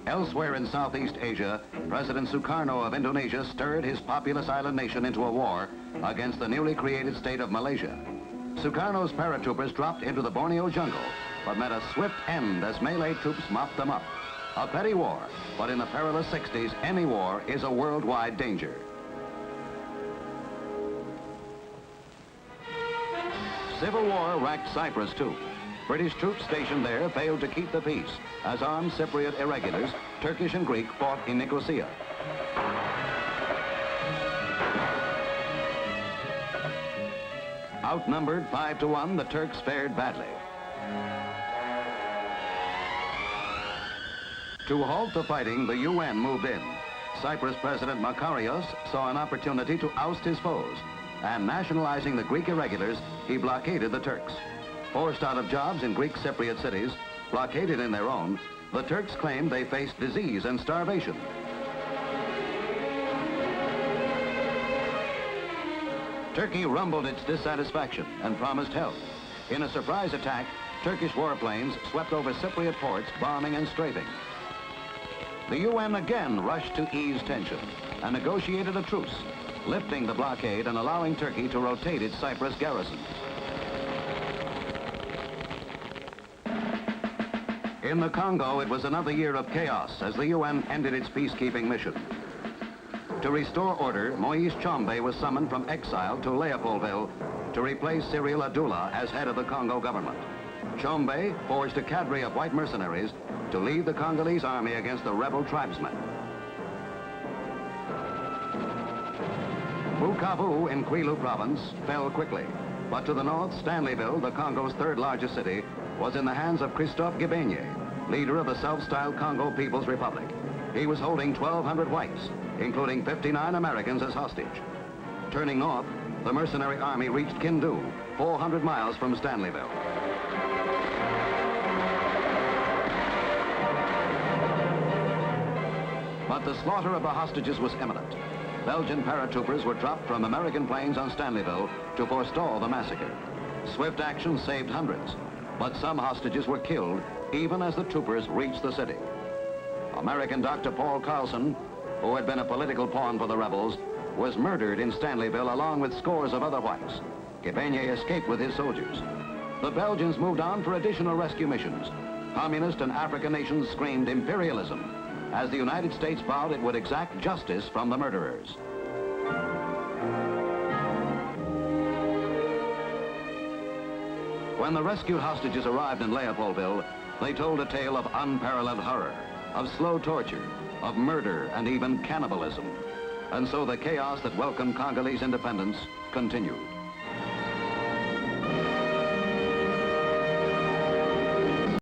Elsewhere in Southeast Asia, President Sukarno of Indonesia stirred his populous island nation into a war against the newly created state of Malaysia. Sukarno's paratroopers dropped into the Borneo jungle, but met a swift end as Malay troops mopped them up. A petty war, but in the perilous 60s, any war is a worldwide danger. Civil war racked Cyprus too. British troops stationed there failed to keep the peace as armed Cypriot irregulars, Turkish and Greek, fought in Nicosia. Outnumbered 5-1, the Turks fared badly. To halt the fighting, the UN moved in. Cyprus President Makarios saw an opportunity to oust his foes, and nationalizing the Greek irregulars, he blockaded the Turks. Forced out of jobs in Greek Cypriot cities, blockaded in their own, the Turks claimed they faced disease and starvation. Turkey rumbled its dissatisfaction and promised help. In a surprise attack, Turkish warplanes swept over Cypriot ports, bombing and strafing. The UN again rushed to ease tension and negotiated a truce, lifting the blockade and allowing Turkey to rotate its Cyprus garrisons. In the Congo, it was another year of chaos as the UN ended its peacekeeping mission. To restore order, Moise Tschombe was summoned from exile to Leopoldville to replace Cyril Adula as head of the Congo government. Tschombe forged a cadre of white mercenaries to lead the Congolese army against the rebel tribesmen. Bukavu in Kwilu province fell quickly, but to the north, Stanleyville, the Congo's third largest city, was in the hands of Christophe Gibenye, leader of the self-styled Congo People's Republic. He was holding 1,200 whites, including 59 Americans as hostage. Turning north, the mercenary army reached Kindu, 400 miles from Stanleyville. But the slaughter of the hostages was imminent. Belgian paratroopers were dropped from American planes on Stanleyville to forestall the massacre. Swift action saved hundreds, but some hostages were killed even as the troopers reached the city. American Dr. Paul Carlson, who had been a political pawn for the rebels, was murdered in Stanleyville along with scores of other whites. Gibenye escaped with his soldiers. The Belgians moved on for additional rescue missions. Communist and African nations screamed imperialism as the United States vowed it would exact justice from the murderers. When the rescued hostages arrived in Leopoldville, they told a tale of unparalleled horror, of slow torture, of murder, and even cannibalism. And so the chaos that welcomed Congolese independence continued.